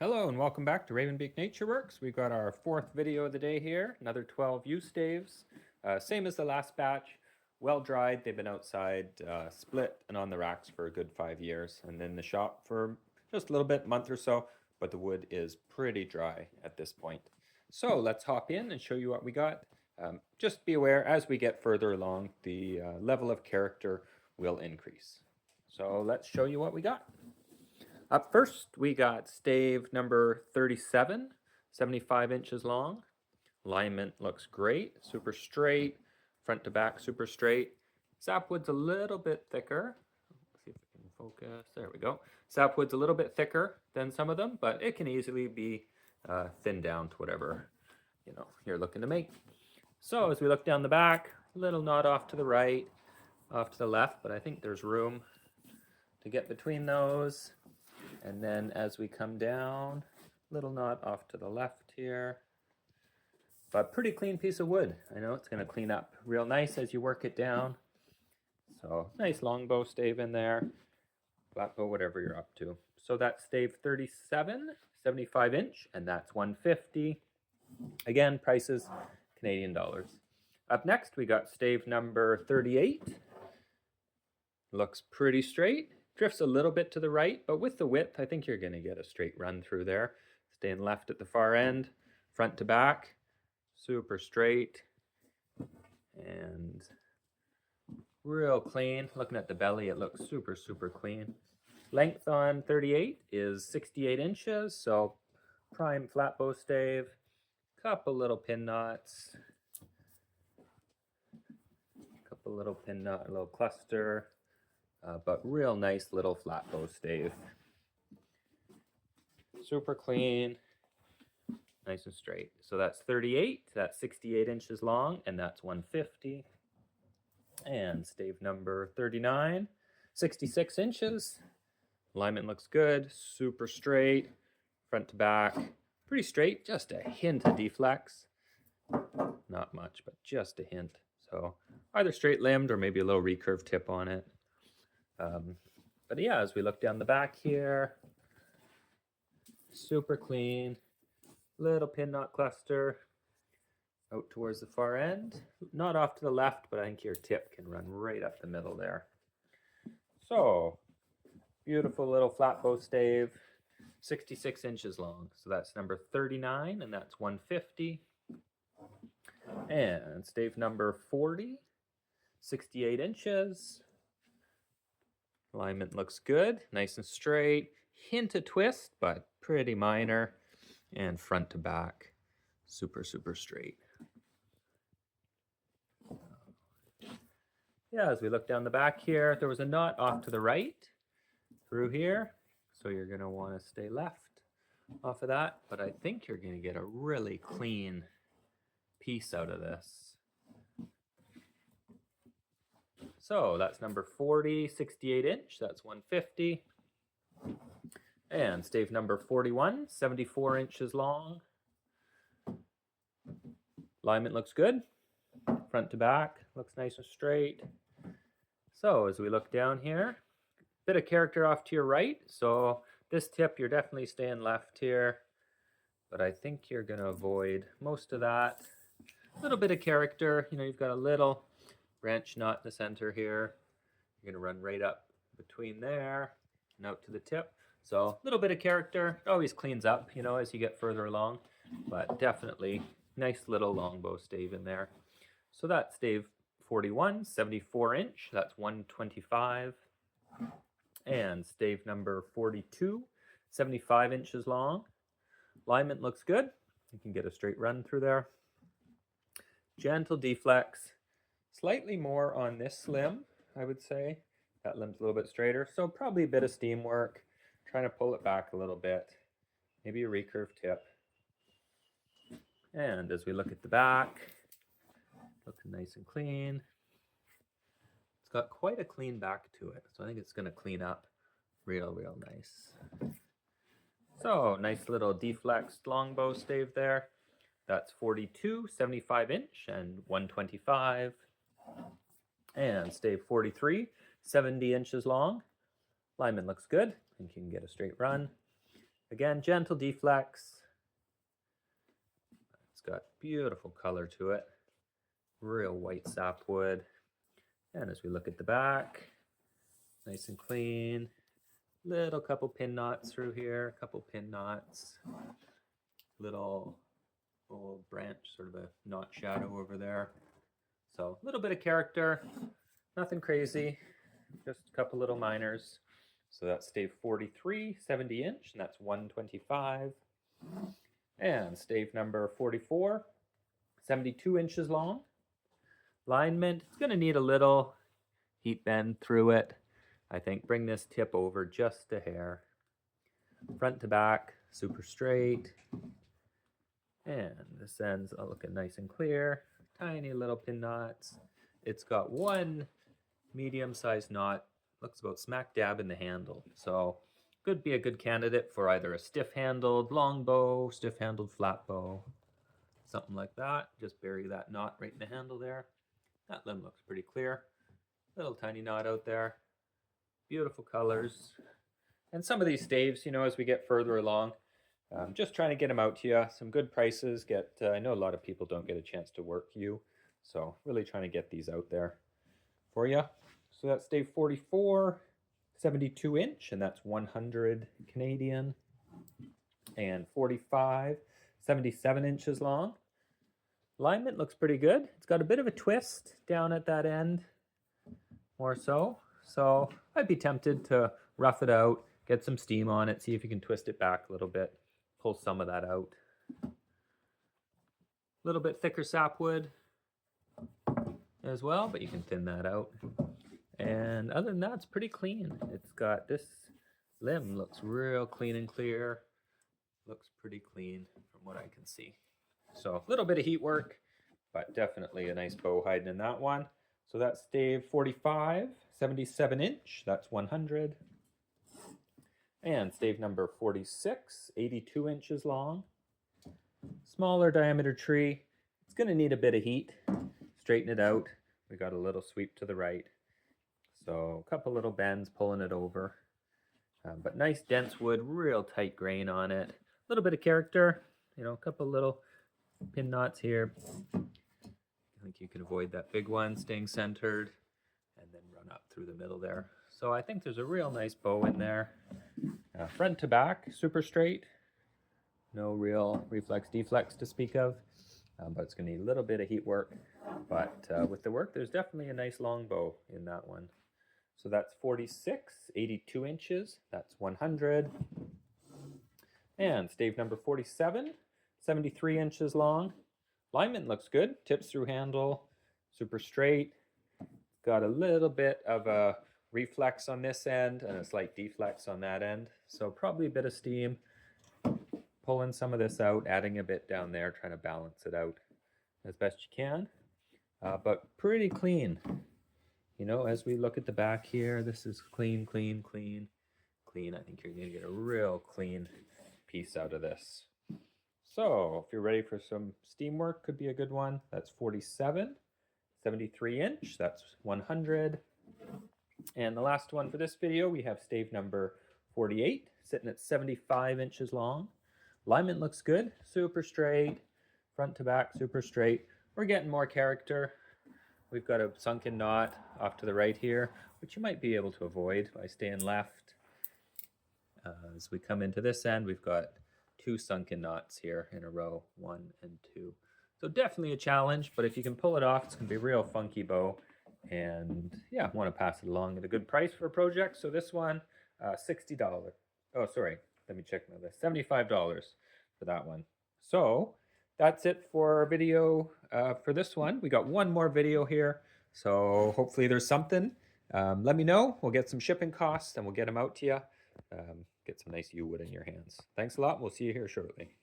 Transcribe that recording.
Hello and welcome back to Ravenbeak Nature Works. We've got our fourth video of the day here, another 12 use staves. Same as the last batch, well dried. They've been outside, split and on the racks for a good 5 years, and in the shop for just a little bit, month or so, but the wood is pretty dry at this point. So let's hop in and show you what we got. Just be aware, as we get further along, the level of character will increase. So let's show you what we got. Up first, we got stave number 37, 75 inches long. Alignment looks great, super straight, front to back super straight. Sapwood's a little bit thicker. Let's see if we can focus. There we go. Sapwood's a little bit thicker than some of them, but it can easily be thinned down to whatever you're looking to make. So as we look down the back, little knot off to the right, off to the left, but I think there's room to get between those. And then as we come down, little knot off to the left here. But pretty clean piece of wood. I know it's going to clean up real nice as you work it down. So nice longbow stave in there. Flatbow, whatever you're up to. So that's stave 37, 75 inch, and that's $150. Again, prices Canadian dollars. Up next, we got stave number 38. Looks pretty straight. Drifts a little bit to the right, but with the width, I think you're going to get a straight run through there. Staying left at the far end, front to back, super straight, and real clean. Looking at the belly, it looks super, super clean. Length on 38 is 68 inches, so prime flatbow stave. Couple little pin knots. Couple little pin knot, a little cluster. But real nice little flatbow stave. Super clean, nice and straight. So that's 38, that's 68 inches long, and that's $150. And stave number 39, 66 inches. Alignment looks good, super straight, front to back. Pretty straight, just a hint of deflex. Not much, but just a hint. So either straight limbed or maybe a little recurve tip on it. But yeah, as we look down the back here, super clean, little pin knot cluster out towards the far end. Not off to the left, but I think your tip can run right up the middle there. So, beautiful little flatbow stave, 66 inches long. So that's number 39, and that's $150. And stave number 40, 68 inches. Alignment looks good, nice and straight. Hint of twist, but pretty minor. And front to back, super, super straight. Yeah, as we look down the back here, there was a knot off to the right through here. So you're going to want to stay left off of that. But I think you're going to get a really clean piece out of this. So that's number 40, 68 inch, that's $150. And stave number 41, 74 inches long. Alignment looks good, front to back, looks nice and straight. So as we look down here, bit of character off to your right. So this tip, you're definitely staying left here, but I think you're gonna avoid most of that. A little bit of character, you've got a little branch knot in the center here. You're going to run right up between there and out to the tip. So a little bit of character. It always cleans up, as you get further along. But definitely nice little longbow stave in there. So that's stave 41, 74 inch. That's $125. And stave number 42, 75 inches long. Alignment looks good. You can get a straight run through there. Gentle deflex. Slightly more on this limb, I would say. That limb's a little bit straighter, so probably a bit of steam work. Trying to pull it back a little bit. Maybe a recurve tip. And as we look at the back, looking nice and clean. It's got quite a clean back to it, so I think it's going to clean up real, real nice. So, nice little deflexed longbow stave there. That's 42, 75 inch, and $125. And stave 43, 70 inches long. Alignment looks good. I think you can get a straight run. Again, gentle deflex. It's got beautiful color to it. Real white sapwood. And as we look at the back, nice and clean. Little couple pin knots through here, couple pin knots. Little old branch, sort of a knot shadow over there. So a little bit of character, nothing crazy, just a couple little minors. So that's stave 43, 70 inch, and that's 125. And stave number 44, 72 inches long. Alignment, it's going to need a little heat bend through it. I think bring this tip over just a hair. Front to back, super straight. And this end's looking nice and clear. Tiny little pin knots. It's got one medium-sized knot. Looks about smack dab in the handle. So could be a good candidate for either a stiff-handled longbow, stiff-handled flatbow, something like that. Just bury that knot right in the handle there. That limb looks pretty clear. Little tiny knot out there. Beautiful colors. And some of these staves, you know, as we get further along, just trying to get them out to you. Some good prices. I know a lot of people don't get a chance to work you, so really trying to get these out there for you. So that's stave 44, 72 inch, and that's 100 Canadian, and 45, 77 inches long. Alignment looks pretty good. It's got a bit of a twist down at that end, more so. So I'd be tempted to rough it out, get some steam on it, see if you can twist it back a little bit. Pull some of that out. A little bit thicker sapwood as well, but you can thin that out. And other than that, it's pretty clean. It's got this limb looks real clean and clear. Looks pretty clean from what I can see. So a little bit of heat work, but definitely a nice bow hiding in that one. So that's stave 45, 77 inch. That's 100. And stave number 46, 82 inches long. Smaller diameter tree. It's going to need a bit of heat. Straighten it out. We got a little sweep to the right. So a couple little bends pulling it over. But nice dense wood, real tight grain on it. A little bit of character. You know, a couple little pin knots here. I think you can avoid that big one staying centered. And then run up through the middle there. So I think there's a real nice bow in there. Front to back, super straight. No real reflex deflex to speak of, but it's going to need a little bit of heat work. But with the work, there's definitely a nice long bow in that one. So that's 46, 82 inches. That's 100. And stave number 47, 73 inches long. Alignment looks good. Tips through handle, super straight. Got a little bit of a reflex on this end and a slight deflex on that end. So probably a bit of steam. Pulling some of this out, adding a bit down there, trying to balance it out as best you can. But pretty clean. You know, as we look at the back here, this is clean, clean, clean, clean. I think you're going to get a real clean piece out of this. So if you're ready for some steam work, could be a good one. That's 47, 73 inch. That's 100. And the last one for this video, we have stave number 48, sitting at 75 inches long. Alignment looks good, super straight, front to back, super straight. We're getting more character. We've got a sunken knot off to the right here, which you might be able to avoid by staying left. As we come into this end, we've got two sunken knots here in a row, 1 and 2. So definitely a challenge, but if you can pull it off, it's going to be a real funky bow. And yeah, I want to pass it along at a good price for a project. So this one, $60. Oh, sorry. Let me check my list. $75 for that one. So that's it for our video for this one. We got one more video here. So hopefully there's something. Let me know. We'll get some shipping costs and we'll get them out to you. Get some nice yew wood in your hands. Thanks a lot. We'll see you here shortly.